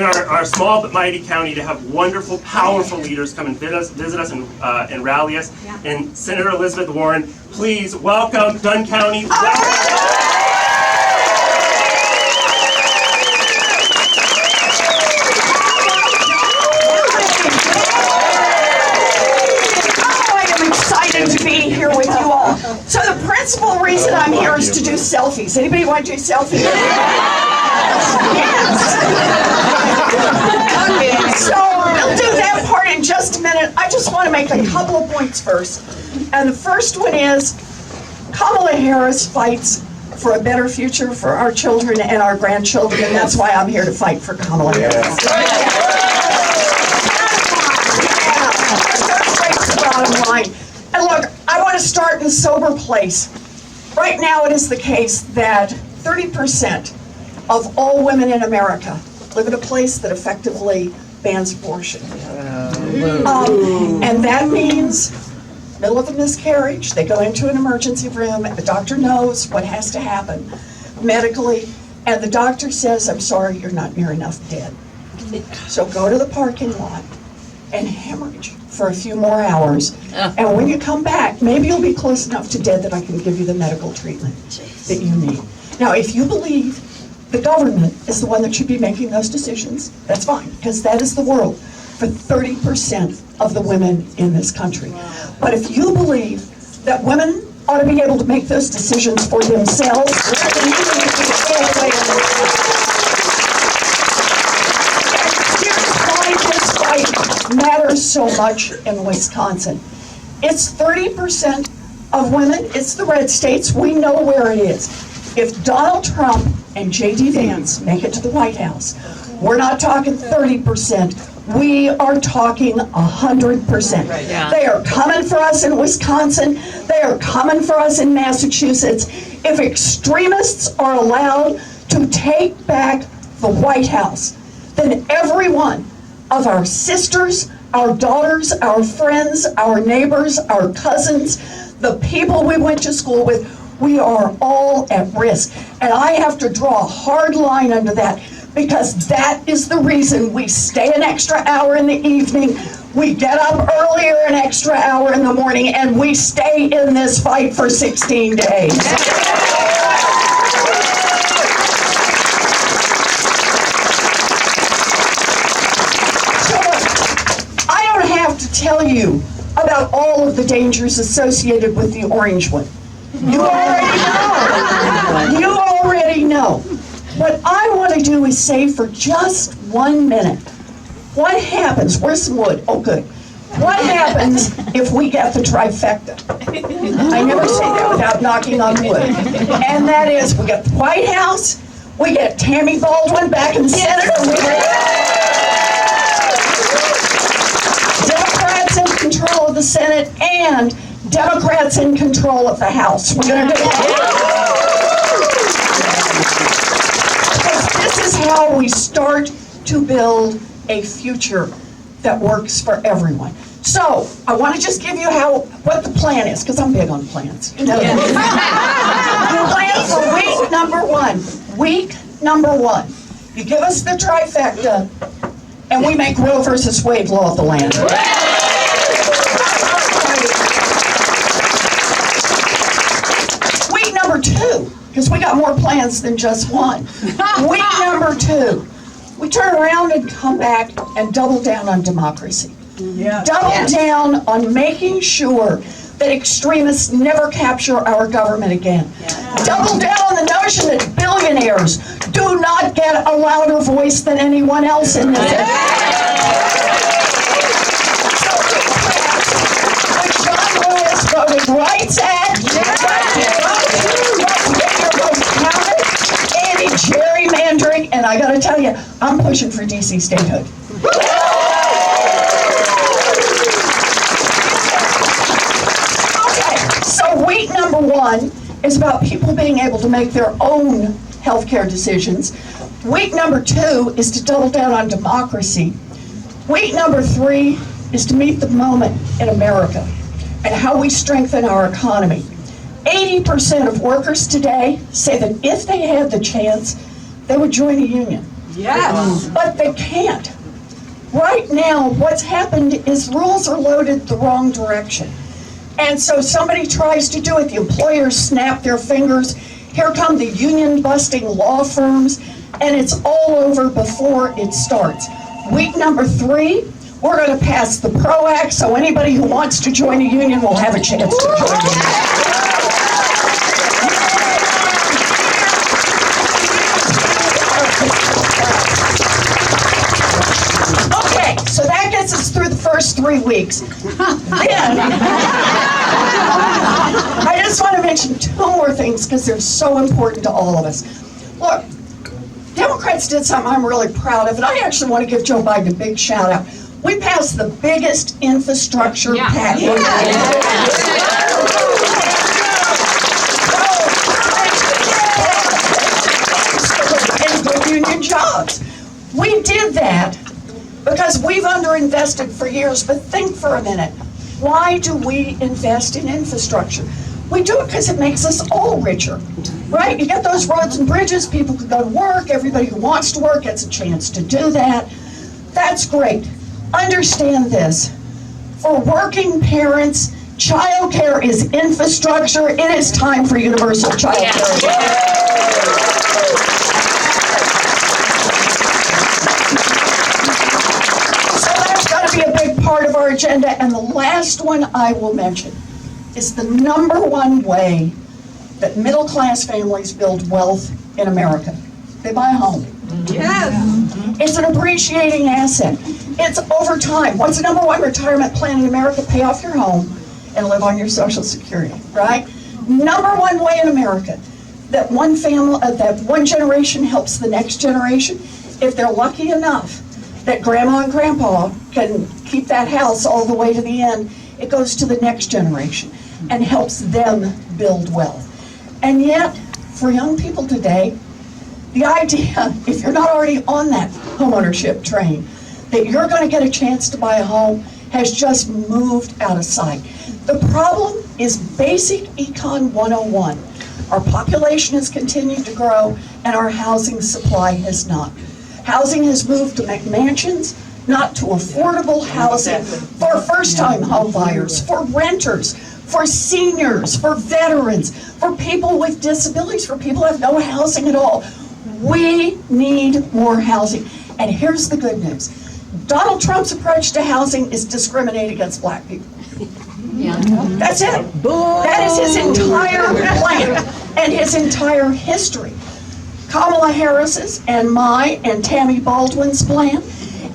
in our small but mighty county to have wonderful, powerful leaders come and visit us and rally us. And Senator Elizabeth Warren, please welcome Dunn County. To be here with you all. So the principal reason I'm here is to do selfies. Anybody want to do selfies? Yes. So we'll do that part in just a minute. I just want to make a couple of points first. And the first one is Kamala Harris fights for a better future for our children and our grandchildren, and that's why I'm here to fight for Kamala Harris. That's the bottom line. And look, I want to start in a sober place. Right now it is the case that 30% of all women in America live in a place that effectively bans abortion. And that means middle of a miscarriage, they go into an emergency room, and the doctor knows what has to happen medically, and the doctor says, I'm sorry, you're not near enough dead. So go to the parking lot and hemorrhage for a few more hours, and when you come back, maybe you'll be close enough to dead that I can give you the medical treatment that you need. Now, if you believe the government is the one that should be making those decisions, that's fine, because that is the world for 30% of the women in this country. But if you believe that women ought to be able to make those decisions for themselves, then you need to be all the way in this. Here's why this fight matters so much in Wisconsin. It's 30% of women, it's the red states, we know where it is. If Donald Trump and J.D. Vance make it to the White House, we're not talking 30%, we are talking 100%. They are coming for us in Wisconsin, they are coming for us in Massachusetts. If extremists are allowed to take back the White House, then every one of our sisters, our daughters, our friends, our neighbors, our cousins, the people we went to school with, we are all at risk. And I have to draw a hard line under that, because that is the reason we stay an extra hour in the evening, we get up earlier an extra hour in the morning, and we stay in this fight for 16 days. Tell you about all of the dangers associated with the orange one. You already know. You already know. What I want to do is say for just 1 minute, what happens, where's some wood? Oh, good. What happens if we get the trifecta? I never say that without knocking on wood. And that is, we get the White House, we get Tammy Baldwin back in the Senate, and we get Democrats in control of the Senate and Democrats in control of the House. We're going to do that. This is how we start to build a future that works for everyone. So, I want to just give you what the plan is, because I'm big on plans. You know that. The plan for week number one. Week number one. You give us the trifecta, and we make Roe versus Wade law of the land. Week number two, because we got more plans than just one. Week number two, we turn around and come back and double down on democracy. Double down on making sure that extremists never capture our government again. Double down on the notion that billionaires do not get a louder voice than anyone else in this. The John Lewis Voting Rights Act, anti-gerrymandering, and I gotta tell you, I'm pushing for DC statehood. So week number one is about people being able to make their own healthcare decisions. Week number two is to double down on democracy. Week number three is to meet the moment in America and how we strengthen our economy. 80% of workers today say that if they had the chance, they would join a union. Yes. But they can't. Right now, what's happened is rules are loaded the wrong direction. And so somebody tries to do it, the employers snap their fingers, here come the union-busting law firms, and it's all over before it starts. Week number 3, we're going to pass the PRO Act, so anybody who wants to join a union will have a chance to join a union. Okay, so that gets us through the first 3 weeks. Then, I just want to mention 2 more things because they're so important to all of us. Look, Democrats did something I'm really proud of, and I actually want to give Joe Biden a big shout out. We passed the biggest infrastructure package. And good union jobs. We did that because we've underinvested for years, but think for a minute. Why do we invest in infrastructure? We do it because it makes us all richer, right? You get those roads and bridges, people can go to work, everybody who wants to work gets a chance to do that. That's great. Understand this. For working parents, childcare is infrastructure. It is time for universal childcare. Be a big part of our agenda, and the last one I will mention is the #1 way that middle-class families build wealth in America. They buy a home. Yes. It's an appreciating asset. It's over time. What's the #1 retirement plan in America? Pay off your home and live on your Social Security, right? #1 way in America that one family, that one generation helps the next generation. If they're lucky enough that grandma and grandpa can keep that house all the way to the end, it goes to the next generation and helps them build wealth. And yet, for young people today, the idea, if you're not already on that homeownership train, that you're going to get a chance to buy a home has just moved out of sight. The problem is basic Econ 101. Our population has continued to grow and our housing supply has not. Housing has moved to McMansions, not to affordable housing for first-time home buyers, for renters, for seniors, for veterans, for people with disabilities, for people who have no housing at all. We need more housing. And here's the good news. Donald Trump's approach to housing is discriminate against black people. That's it. That is his entire plan and his entire history. Kamala Harris's and my and Tammy Baldwin's plan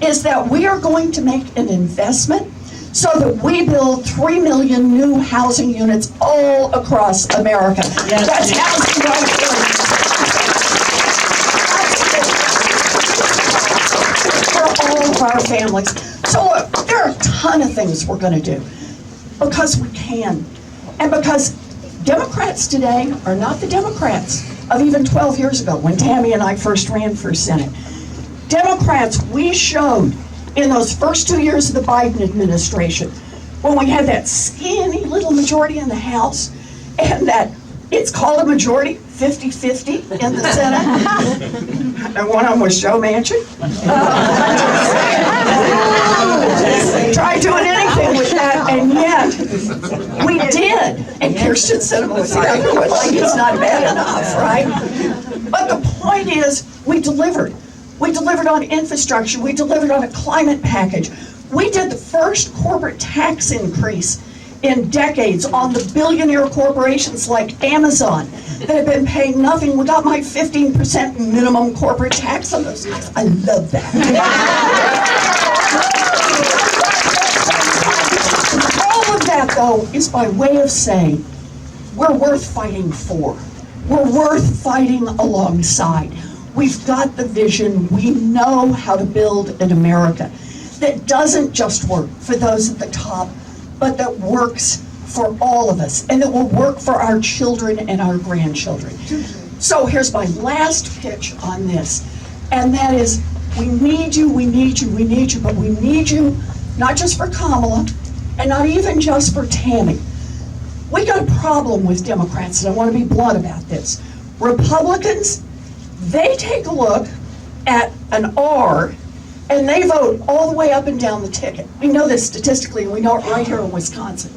is that we are going to make an investment so that we build 3 million new housing units all across America. Yes. That's housing right here. For all of our families. So look, there are a ton of things we're going to do because we can. And because Democrats today are not the Democrats of even 12 years ago when Tammy and I first ran for Senate. Democrats, we showed in those first 2 years of the Biden administration, when we had that skinny little majority in the House, and that it's called a majority, 50-50 in the Senate, and one of them was Joe Manchin. Tried doing anything with that, and yet we did. And Kirsten Sinema was the other one, like it's not bad enough, right? But the point is, we delivered. We delivered on infrastructure. We delivered on a climate package. We did the first corporate tax increase in decades on the billionaire corporations like Amazon that have been paying nothing. We got my 15% minimum corporate tax on those. I love that. All of that, though, is by way of saying we're worth fighting for. We're worth fighting alongside. We've got the vision. We know how to build an America that doesn't just work for those at the top, but that works for all of us and that will work for our children and our grandchildren. So here's my last pitch on this, and that is we need you, we need you, we need you, but we need you not just for Kamala and not even just for Tammy. We got a problem with Democrats, and I want to be blunt about this. Republicans, they take a look at an R, and they vote all the way up and down the ticket. We know this statistically, and we know it right here in Wisconsin.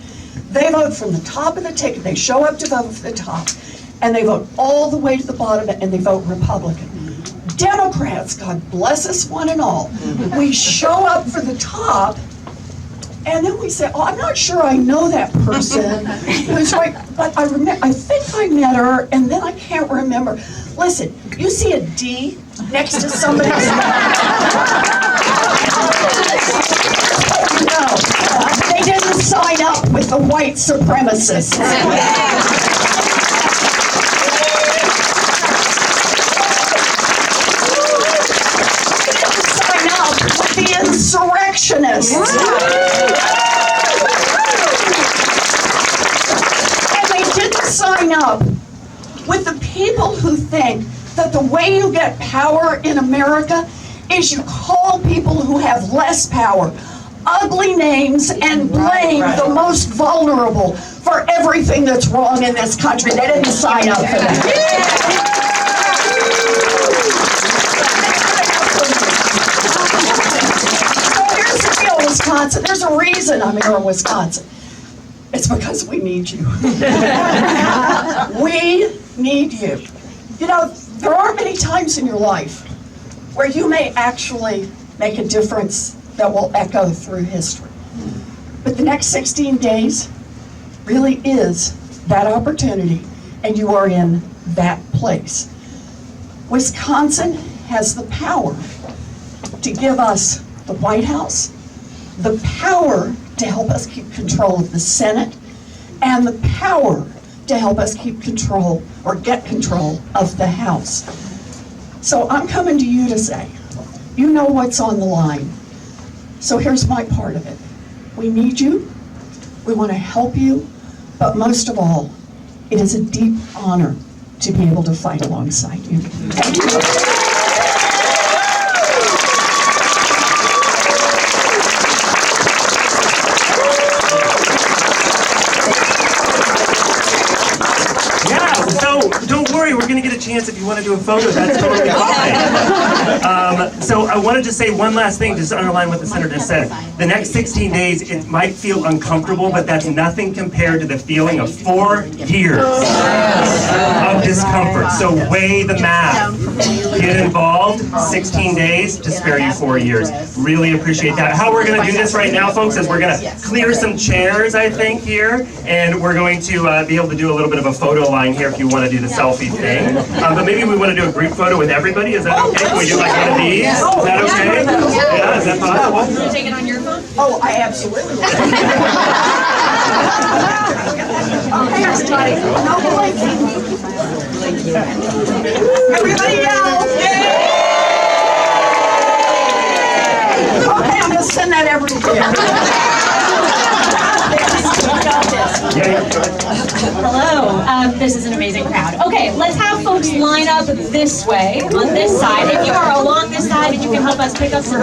They vote from the top of the ticket, they show up to vote for the top, and they vote all the way to the bottom, and they vote Republican. Democrats, God bless us one and all, we show up for the top, and then we say, oh, I'm not sure I know that person who's right, but I think I met her, and then I can't remember. Listen, you see a D next to somebody's name. No, they didn't sign up with the white supremacists. The insurrectionists. And they didn't sign up with the people who think that the way you get power in America is you call people who have less power ugly names and blame the most vulnerable for everything that's wrong in this country. They didn't sign up for that. Wisconsin. There's a reason I'm here in Wisconsin. It's because we need you. We need you. You know, there aren't many times in your life where you may actually make a difference that will echo through history. But the next 16 days really is that opportunity, and you are in that place. Wisconsin has the power to give us the White House, the power to help us keep control of the Senate, and the power to help us keep control or get control of the House. So I'm coming to you to say, you know what's on the line. So here's my part of it. We need you, we want to help you, but most of all, it is a deep honor to be able to fight alongside you. Thank you. We're going to get a chance if you want to do a photo, that's totally fine. So I wanted to say one last thing, just to underline what the senator just said. The next 16 days, it might feel uncomfortable, but that's nothing compared to the feeling of 4 years of discomfort. So weigh the math. Get involved, 16 days to spare you 4 years. Really appreciate that. How we're going to do this right now, folks, is we're going to clear some chairs, I think, here, and we're going to be able to do a little bit of a photo line here if you want to do the selfie thing. But maybe we want to do a group photo with everybody. Is that okay? Can we do like one of these? Is that okay? Yeah, is that possible? You want to take it on your phone? Oh, I absolutely will. Everybody yell! Okay, I'm going to send that everywhere. Hello, this is an amazing crowd. Okay, let's have folks line up this way, on this side. If you are along this side and you can help us pick up some